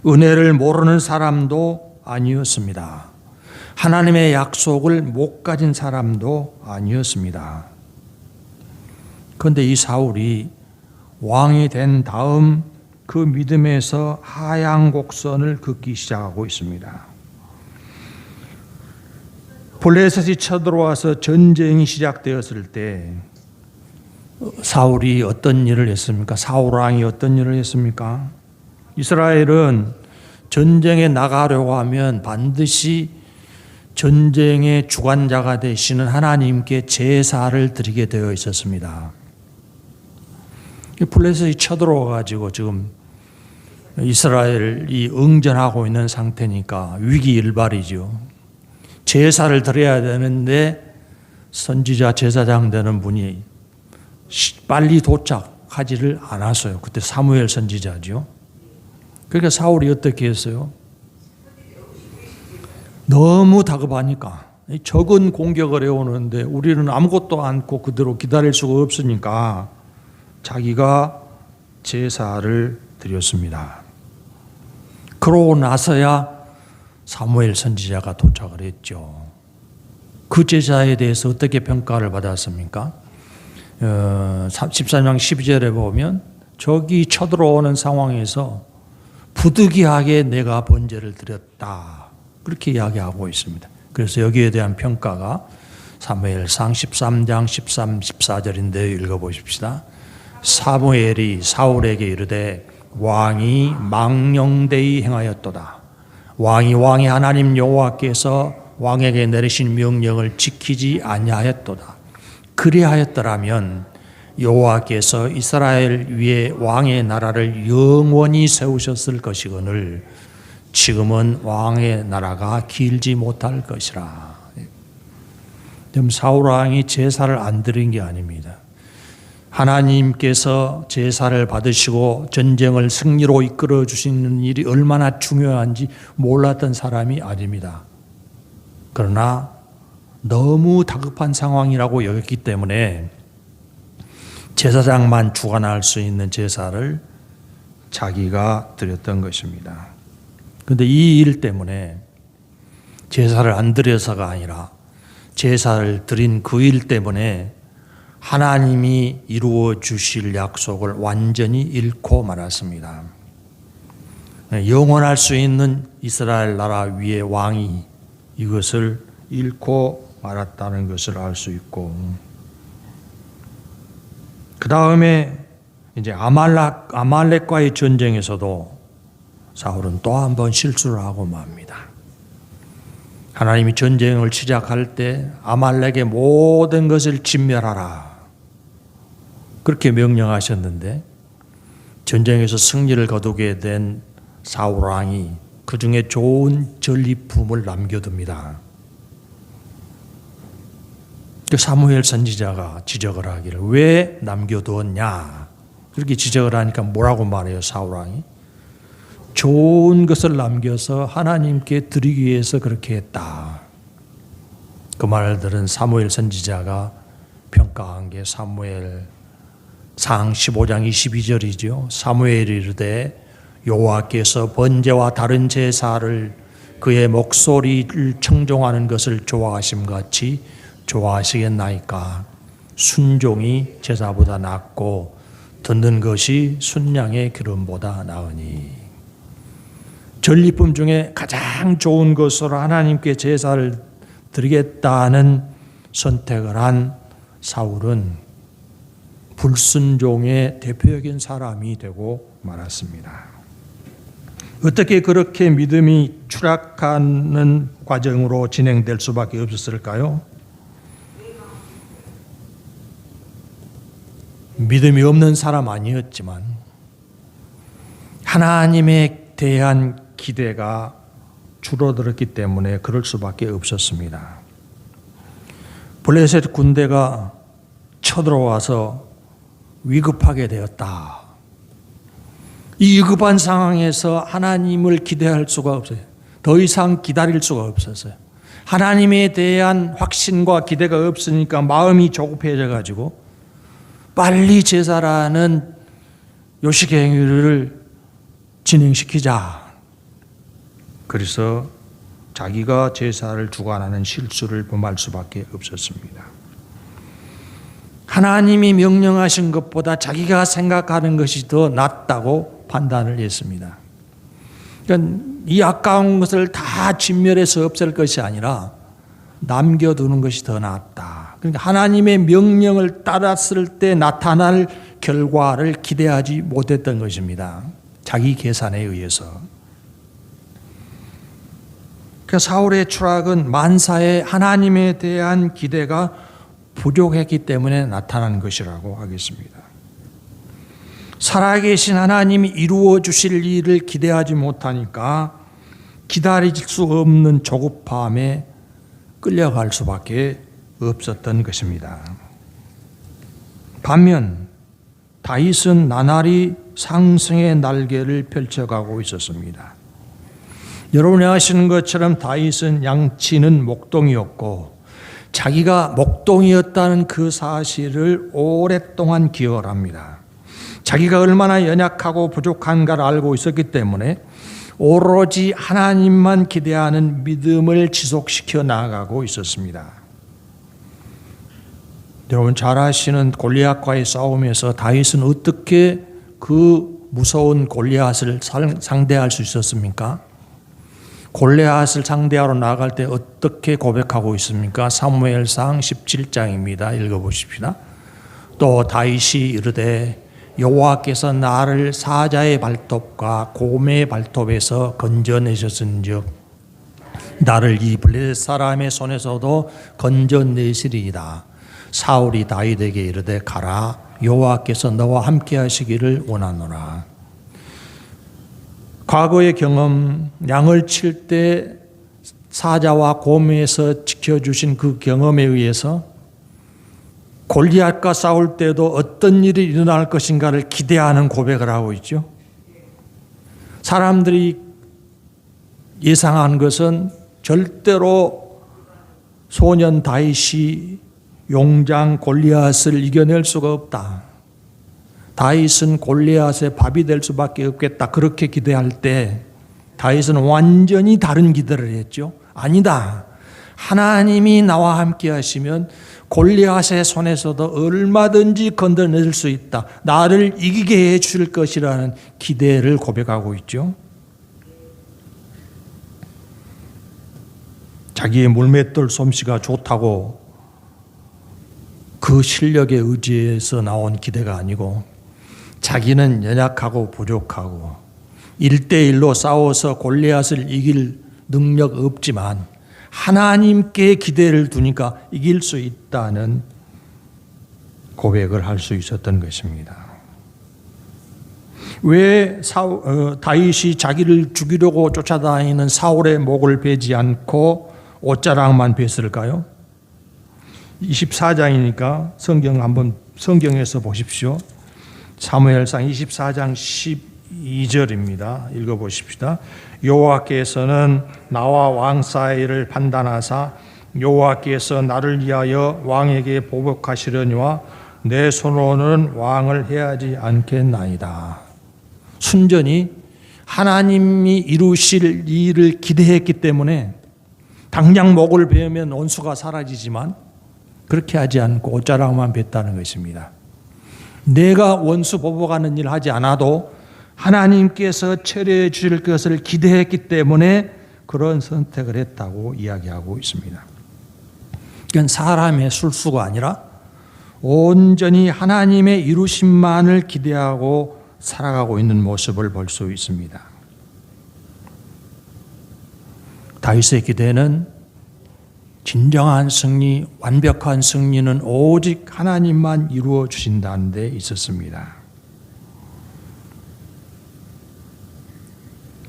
은혜를 모르는 사람도 아니었습니다. 하나님의 약속을 못 가진 사람도 아니었습니다. 그런데 이 사울이 왕이 된 다음 그 믿음에서 하향 곡선을 긋기 시작하고 있습니다. 블레셋이 쳐들어와서 전쟁이 시작되었을 때 사울이 어떤 일을 했습니까? 사울 왕이 어떤 일을 했습니까? 이스라엘은 전쟁에 나가려고 하면 반드시 전쟁의 주관자가 되시는 하나님께 제사를 드리게 되어 있었습니다. 블레셋이 쳐들어와 가지고 지금 이스라엘이 응전하고 있는 상태니까 위기일발이죠. 제사를 드려야 되는데 선지자 제사장 되는 분이 빨리 도착하지를 않았어요. 그때 사무엘 선지자죠. 그러니까 사울이 어떻게 했어요? 너무 다급하니까 적은 공격을 해오는데 우리는 아무것도 않고 그대로 기다릴 수가 없으니까 자기가 제사를 드렸습니다. 그러고 나서야 사무엘 선지자가 도착을 했죠. 그 제사에 대해서 어떻게 평가를 받았습니까? 13장 12절에 보면 적이 쳐들어오는 상황에서 부득이하게 내가 번제를 드렸다. 그렇게 이야기하고 있습니다. 그래서 여기에 대한 평가가 사무엘상 13장 13, 14절인데 읽어보십시다. 사무엘이 사울에게 이르되 왕이 망령되이 행하였도다. 왕이 하나님 여호와께서 왕에게 내리신 명령을 지키지 아니하였도다. 그리하였더라면 여호와께서 이스라엘 위에 왕의 나라를 영원히 세우셨을 것이거늘 지금은 왕의 나라가 길지 못할 것이라. 지금 사울 왕이 제사를 안 드린 게 아닙니다. 하나님께서 제사를 받으시고 전쟁을 승리로 이끌어 주시는 일이 얼마나 중요한지 몰랐던 사람이 아닙니다. 그러나 너무 다급한 상황이라고 여겼기 때문에 제사장만 주관할 수 있는 제사를 자기가 드렸던 것입니다. 그런데 이 일 때문에 제사를 안 드려서가 아니라 제사를 드린 그 일 때문에 하나님이 이루어 주실 약속을 완전히 잃고 말았습니다. 영원할 수 있는 이스라엘 나라 위의 왕이 이것을 잃고 말았다는 것을 알 수 있고, 그 다음에 이제 아말렉과의 전쟁에서도 사울은 또 한 번 실수를 하고 맙니다. 하나님이 전쟁을 시작할 때 아말렉의 모든 것을 진멸하라 그렇게 명령하셨는데 전쟁에서 승리를 거두게 된 사울 왕이 그 중에 좋은 전리품을 남겨둡니다. 사무엘 선지자가 지적을 하기를 왜 남겨두었냐 그렇게 지적을 하니까 뭐라고 말해요? 사울 왕이 좋은 것을 남겨서 하나님께 드리기 위해서 그렇게 했다. 그 말을 들은 사무엘 선지자가 평가한 게 사무엘상 15장 22절이죠. 사무엘이 이르되 여호와께서 번제와 다른 제사를 그의 목소리를 청종하는 것을 좋아하심 같이 좋아하시겠나이까. 순종이 제사보다 낫고 듣는 것이 순양의 기름보다 나으니. 전리품 중에 가장 좋은 것으로 하나님께 제사를 드리겠다는 선택을 한 사울은 불순종의 대표적인 사람이 되고 말았습니다. 어떻게 그렇게 믿음이 추락하는 과정으로 진행될 수밖에 없었을까요? 믿음이 없는 사람 아니었지만 하나님에 대한 기대가 줄어들었기 때문에 그럴 수밖에 없었습니다. 블레셋 군대가 쳐들어와서 위급하게 되었다. 이 위급한 상황에서 하나님을 기대할 수가 없어요. 더 이상 기다릴 수가 없었어요. 하나님에 대한 확신과 기대가 없으니까 마음이 조급해져 가지고 빨리 제사라는 요식행위를 진행시키자. 그래서 자기가 제사를 주관하는 실수를 범할 수밖에 없었습니다. 하나님이 명령하신 것보다 자기가 생각하는 것이 더 낫다고 판단을 했습니다. 그러니까 이 아까운 것을 다 진멸해서 없앨 것이 아니라 남겨두는 것이 더 낫다. 그러니까 하나님의 명령을 따랐을 때 나타날 결과를 기대하지 못했던 것입니다. 자기 계산에 의해서. 그 사울의 추락은 만사에 하나님에 대한 기대가 부족했기 때문에 나타난 것이라고 하겠습니다. 살아계신 하나님이 이루어 주실 일을 기대하지 못하니까 기다릴 수 없는 조급함에 끌려갈 수밖에 없었던 것입니다. 반면 다윗은 나날이 상승의 날개를 펼쳐가고 있었습니다. 여러분이 아시는 것처럼 다윗은 양치는 목동이었고 자기가 목동이었다는 그 사실을 오랫동안 기억을 합니다. 자기가 얼마나 연약하고 부족한가를 알고 있었기 때문에 오로지 하나님만 기대하는 믿음을 지속시켜 나아가고 있었습니다. 여러분 잘 아시는 골리앗과의 싸움에서 다윗은 어떻게 그 무서운 골리앗을 상대할 수 있었습니까? 골리앗을 상대하러 나갈 때 어떻게 고백하고 있습니까? 사무엘상 17장입니다. 읽어보십시다. 또 다윗이 이르되 여호와께서 나를 사자의 발톱과 곰의 발톱에서 건져내셨은즉 나를 이 블레셋 사람의 손에서도 건져내시리이다. 사울이 다윗에게 이르되 가라 여호와께서 너와 함께 하시기를 원하노라. 과거의 경험, 양을 칠 때 사자와 곰에서 지켜주신 그 경험에 의해서 골리앗과 싸울 때도 어떤 일이 일어날 것인가를 기대하는 고백을 하고 있죠. 사람들이 예상한 것은 절대로 소년 다윗이 용장 골리앗을 이겨낼 수가 없다. 다윗은 골리앗의 밥이 될 수밖에 없겠다. 그렇게 기대할 때 다윗은 완전히 다른 기대를 했죠. 아니다. 하나님이 나와 함께 하시면 골리앗의 손에서도 얼마든지 건져낼 수 있다. 나를 이기게 해 줄 것이라는 기대를 고백하고 있죠. 자기의 물맷돌 솜씨가 좋다고 그 실력에 의지해서 나온 기대가 아니고 자기는 연약하고 부족하고 1대1로 싸워서 골리앗을 이길 능력 없지만 하나님께 기대를 두니까 이길 수 있다는 고백을 할 수 있었던 것입니다. 왜 다윗이 자기를 죽이려고 쫓아다니는 사울의 목을 베지 않고 옷자락만 뱄을까요? 24장이니까 성경에서 보십시오. 사무엘상 24장 12절입니다. 읽어보십시다. 여호와께서는 나와 왕 사이를 판단하사 여호와께서 나를 위하여 왕에게 보복하시려니와 내 손으로는 왕을 해하지 않겠나이다. 순전히 하나님이 이루실 일을 기대했기 때문에 당장 목을 베면 원수가 사라지지만 그렇게 하지 않고 옷자락만 뱉다는 것입니다. 내가 원수 보복하는 일을 하지 않아도 하나님께서 처리해 주실 것을 기대했기 때문에 그런 선택을 했다고 이야기하고 있습니다. 이건 사람의 술수가 아니라 온전히 하나님의 이루심만을 기대하고 살아가고 있는 모습을 볼 수 있습니다. 다윗의 기대는 진정한 승리, 완벽한 승리는 오직 하나님만 이루어 주신다는 데 있었습니다.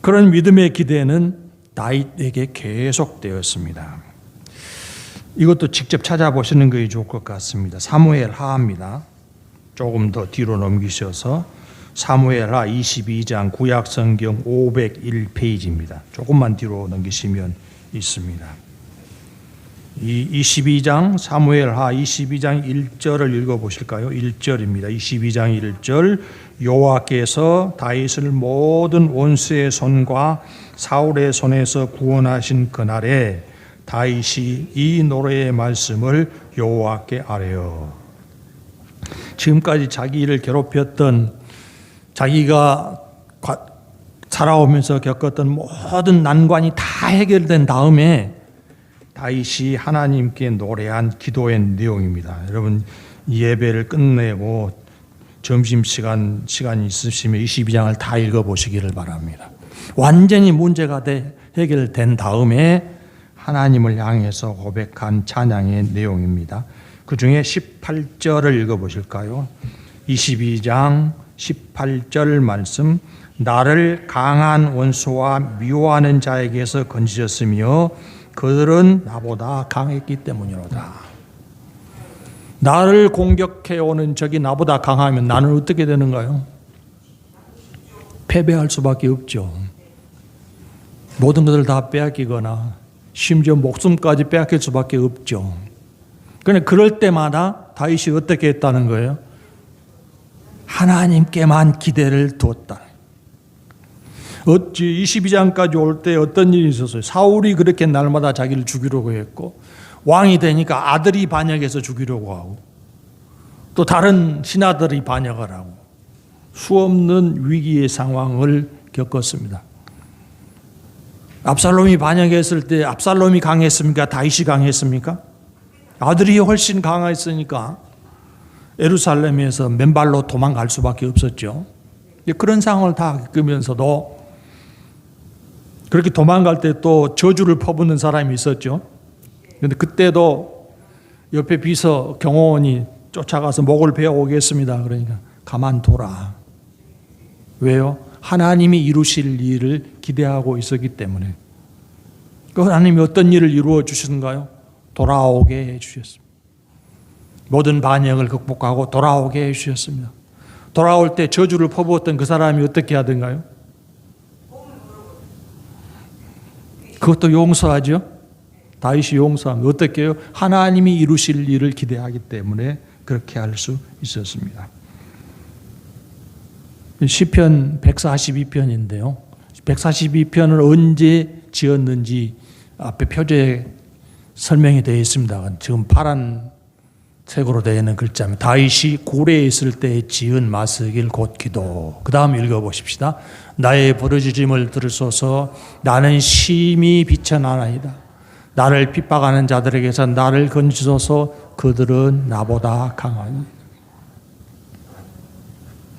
그런 믿음의 기대는 다윗에게 계속되었습니다. 이것도 직접 찾아보시는 것이 좋을 것 같습니다. 사무엘 하입니다. 조금 더 뒤로 넘기셔서 사무엘하 22장 구약성경 501페이지입니다. 조금만 뒤로 넘기시면 있습니다. 이 22장 사무엘하 22장 1절을 읽어보실까요? 1절입니다. 22장 1절 여호와께서 다윗을 모든 원수의 손과 사울의 손에서 구원하신 그날에 다윗이 이 노래의 말씀을 여호와께 아뢰어. 지금까지 자기를 괴롭혔던 자기가 살아오면서 겪었던 모든 난관이 다 해결된 다음에 다윗이 하나님께 노래한 기도의 내용입니다. 여러분 예배를 끝내고 점심시간이 있으시면 22장을 다 읽어보시기를 바랍니다. 완전히 문제가 해결된 다음에 하나님을 향해서 고백한 찬양의 내용입니다. 그 중에 18절을 읽어보실까요? 22장 18절 말씀. 나를 강한 원수와 미워하는 자에게서 건지셨으며 그들은 나보다 강했기 때문이로다. 나를 공격해오는 적이 나보다 강하면 나는 어떻게 되는가요? 패배할 수밖에 없죠. 모든 것을 다 빼앗기거나 심지어 목숨까지 빼앗길 수밖에 없죠. 그런데 그럴 때마다 다윗이 어떻게 했다는 거예요? 하나님께만 기대를 두었다. 어찌 22장까지 올 때 어떤 일이 있었어요? 사울이 그렇게 날마다 자기를 죽이려고 했고 왕이 되니까 아들이 반역해서 죽이려고 하고 또 다른 신하들이 반역을 하고 수없는 위기의 상황을 겪었습니다. 압살롬이 반역했을 때 압살롬이 강했습니까? 다윗이 강했습니까? 아들이 훨씬 강했으니까 예루살렘에서 맨발로 도망갈 수밖에 없었죠. 그런 상황을 다 겪으면서도 그렇게 도망갈 때 또 저주를 퍼붓는 사람이 있었죠. 그런데 그때도 옆에 비서 경호원이 쫓아가서 목을 베어 오겠습니다. 그러니까 가만둬라. 왜요? 하나님이 이루실 일을 기대하고 있었기 때문에. 그 하나님이 어떤 일을 이루어 주시는가요? 돌아오게 해주셨습니다. 모든 반역을 극복하고 돌아오게 해주셨습니다. 돌아올 때 저주를 퍼부었던 그 사람이 어떻게 하던가요? 그것도 용서하죠. 다윗이 용서하면 어떻게 해요? 하나님이 이루실 일을 기대하기 때문에 그렇게 할 수 있었습니다. 시편 142편인데요. 142편을 언제 지었는지 앞에 표제에 설명이 되어 있습니다. 지금 파란 색으로 되어 있는 글자입니다. 다윗이 고래에 있을 때 지은 마스길 곧 기도. 그 다음 읽어보십시다. 나의 부르짖음을 들으소서. 나는 심히 비천하나이다. 나를 핍박하는 자들에게서 나를 건지소서. 그들은 나보다 강하니.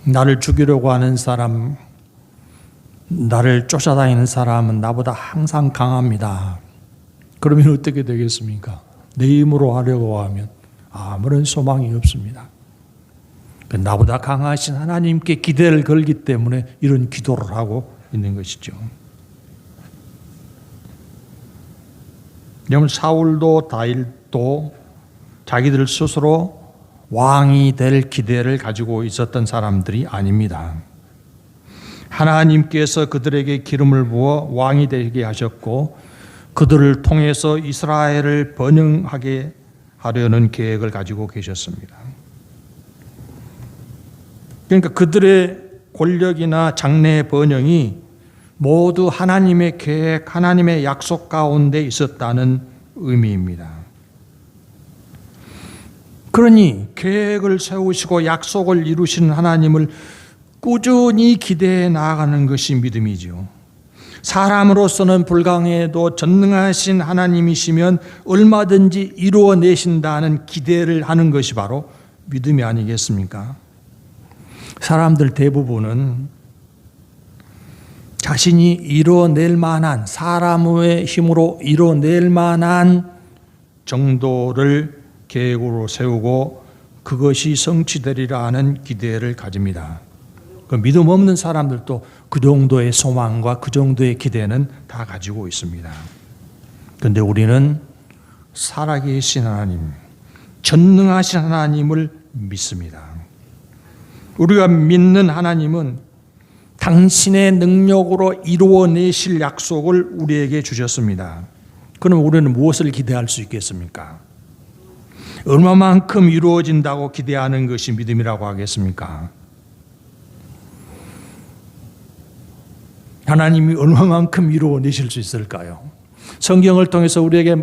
나를 죽이려고 하는 사람, 나를 쫓아다니는 사람은 나보다 항상 강합니다. 그러면 어떻게 되겠습니까? 내 힘으로 하려고 하면 아무런 소망이 없습니다. 나보다 강하신 하나님께 기대를 걸기 때문에 이런 기도를 하고 있는 것이죠. 여러분 사울도 다윗도 자기들 스스로 왕이 될 기대를 가지고 있었던 사람들이 아닙니다. 하나님께서 그들에게 기름을 부어 왕이 되게 하셨고 그들을 통해서 이스라엘을 번영하게 하려는 계획을 가지고 계셨습니다. 그러니까 그들의 권력이나 장래의 번영이 모두 하나님의 계획, 하나님의 약속 가운데 있었다는 의미입니다. 그러니 계획을 세우시고 약속을 이루시는 하나님을 꾸준히 기대해 나아가는 것이 믿음이죠. 사람으로서는 불가능해도 전능하신 하나님이시면 얼마든지 이루어내신다는 기대를 하는 것이 바로 믿음이 아니겠습니까? 사람들 대부분은 자신이 이루어낼 만한, 사람의 힘으로 이루어낼 만한 정도를 계획으로 세우고 그것이 성취되리라 하는 기대를 가집니다. 그 믿음 없는 사람들도 그 정도의 소망과 그 정도의 기대는 다 가지고 있습니다. 그런데 우리는 살아계신 하나님, 전능하신 하나님을 믿습니다. 우리가 믿는 하나님은 당신의 능력으로 이루어내실 약속을 우리에게 주셨습니다. 그럼 우리는 무엇을 기대할 수 있겠습니까? 얼마만큼 이루어진다고 기대하는 것이 믿음이라고 하겠습니까? 하나님이 얼마만큼 이루어내실 수 있을까요? 성경을 통해서 우리에게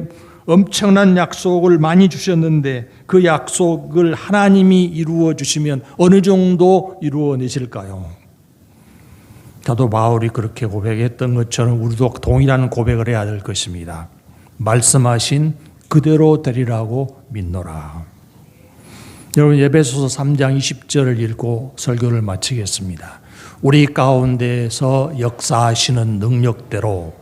엄청난 약속을 많이 주셨는데 그 약속을 하나님이 이루어 주시면 어느 정도 이루어내실까요? 사도 바울이 그렇게 고백했던 것처럼 우리도 동일한 고백을 해야 될 것입니다. 말씀하신 그대로 되리라고 믿노라. 여러분, 에베소서 3장 20절을 읽고 설교를 마치겠습니다. 우리 가운데서 역사하시는 능력대로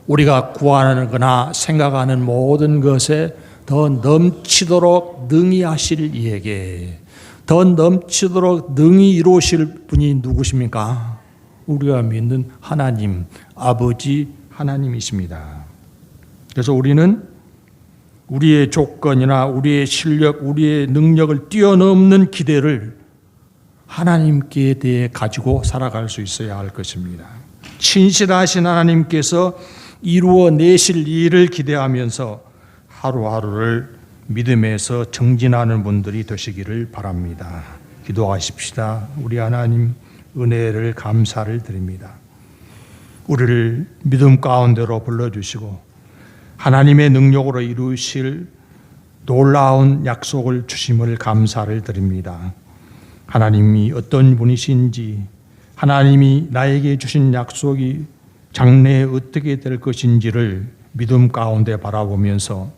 우리가 구하거나 생각하는 모든 것에 더 넘치도록 능히 하실 이에게, 더 넘치도록 능히 이루실 분이 누구십니까? 우리가 믿는 하나님, 아버지 하나님이십니다. 그래서 우리는 우리의 조건이나 우리의 실력, 우리의 능력을 뛰어넘는 기대를 하나님께 대해 가지고 살아갈 수 있어야 할 것입니다. 신실하신 하나님께서 이루어내실 일을 기대하면서 하루하루를 믿음에서 정진하는 분들이 되시기를 바랍니다. 기도하십시다. 우리 하나님, 은혜를 감사를 드립니다. 우리를 믿음 가운데로 불러주시고 하나님의 능력으로 이루실 놀라운 약속을 주심을 감사를 드립니다. 하나님이 어떤 분이신지, 하나님이 나에게 주신 약속이 장래에 어떻게 될 것인지를 믿음 가운데 바라보면서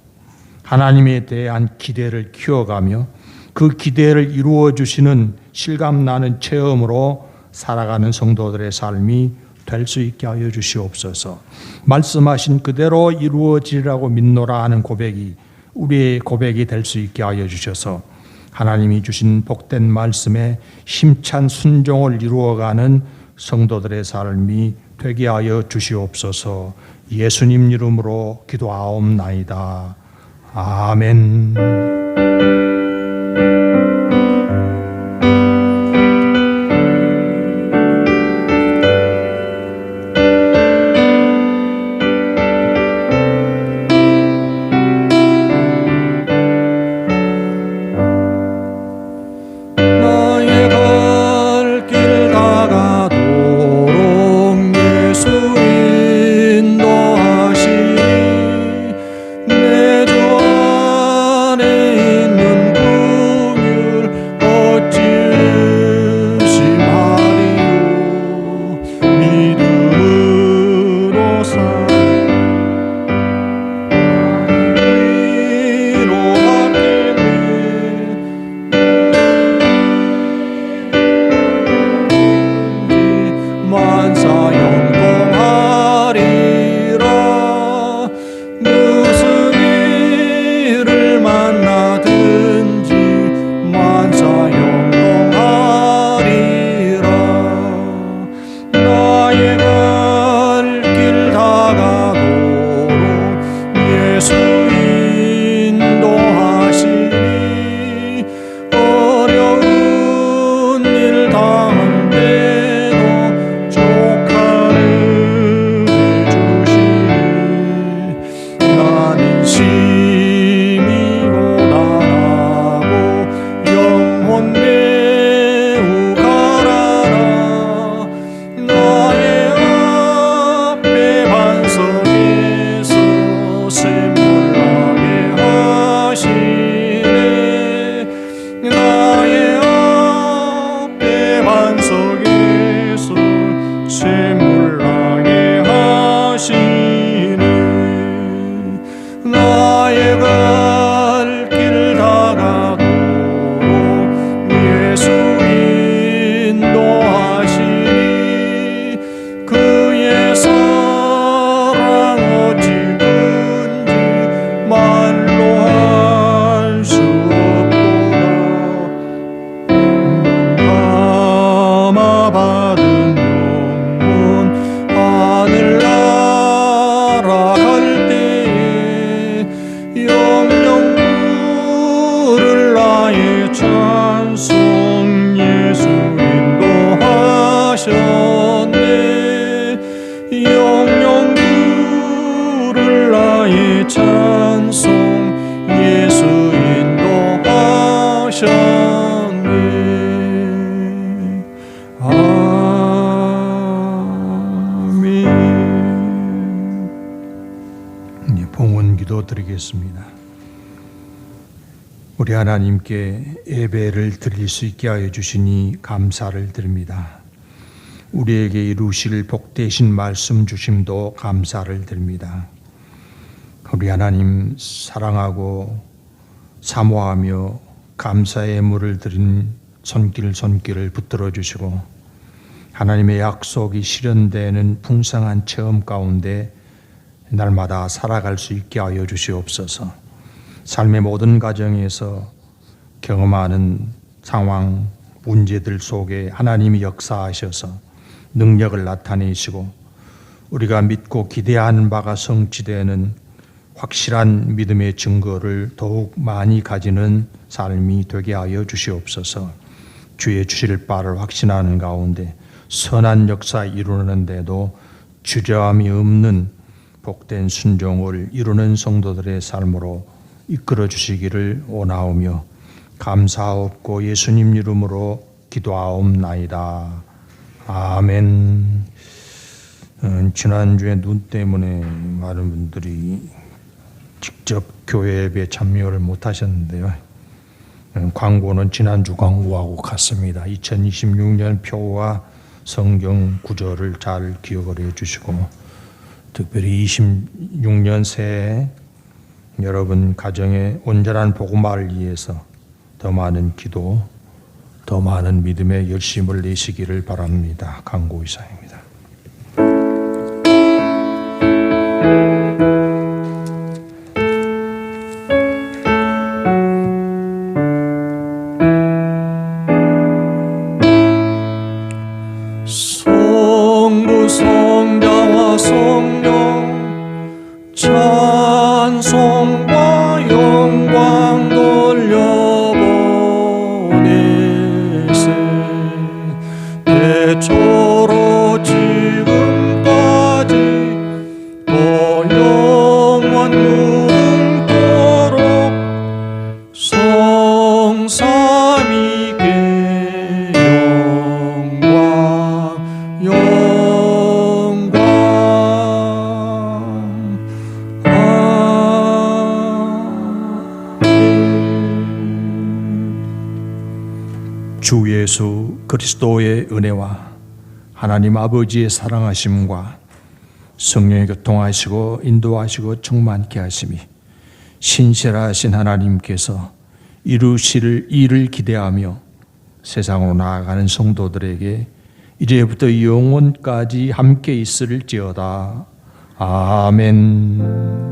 하나님에 대한 기대를 키워가며 그 기대를 이루어 주시는 실감나는 체험으로 살아가는 성도들의 삶이 될 수 있게 하여 주시옵소서. 말씀하신 그대로 이루어지리라고 믿노라 하는 고백이 우리의 고백이 될 수 있게 하여 주셔서 하나님이 주신 복된 말씀에 힘찬 순종을 이루어가는 성도들의 삶이 되게 하여 주시옵소서. 예수님 이름으로 기도하옵나이다. 아멘. 내 주 안에 봉헌 기도 드리겠습니다. 우리 하나님께 예배를 드릴 수 있게 하여 주시니 감사를 드립니다. 우리에게 이루실 복되신 말씀 주심도 감사를 드립니다. 우리 하나님 사랑하고 사모하며 감사의 예물을 드린 손길을 붙들어 주시고 하나님의 약속이 실현되는 풍성한 체험 가운데 날마다 살아갈 수 있게 하여 주시옵소서. 삶의 모든 과정에서 경험하는 상황, 문제들 속에 하나님이 역사하셔서 능력을 나타내시고 우리가 믿고 기대하는 바가 성취되는 확실한 믿음의 증거를 더욱 많이 가지는 삶이 되게 하여 주시옵소서. 주의 주실 바를 확신하는 가운데 선한 역사 이루는데도 주저함이 없는 복된 순종을 이루는 성도들의 삶으로 이끌어 주시기를 원하오며 감사하옵고 예수님 이름으로 기도하옵나이다. 아멘. 지난주에 눈 때문에 많은 분들이 직접 교회 예배에 참여를 못하셨는데요. 광고는 지난주 광고하고 같습니다. 2026년 표와 성경 구절을 잘 기억을 해주시고 특별히 26년 새해 여러분 가정의 온전한 복음화를 위해서 더 많은 기도, 더 많은 믿음의 열심을 내시기를 바랍니다. 강고 이사입니다. 성부 성자와 성령 찬송과 영광 돌려보내세 대초로 지금까지 또 영원 무궁토록 성삼위께 영광 주 예수 그리스도의 은혜와 하나님 아버지의 사랑하심과 성령의 교통하시고 인도하시고 충만케 하심이 신실하신 하나님께서 이루실 일을 기대하며 세상으로 나아가는 성도들에게 이제부터 영원까지 함께 있을지어다. 아멘.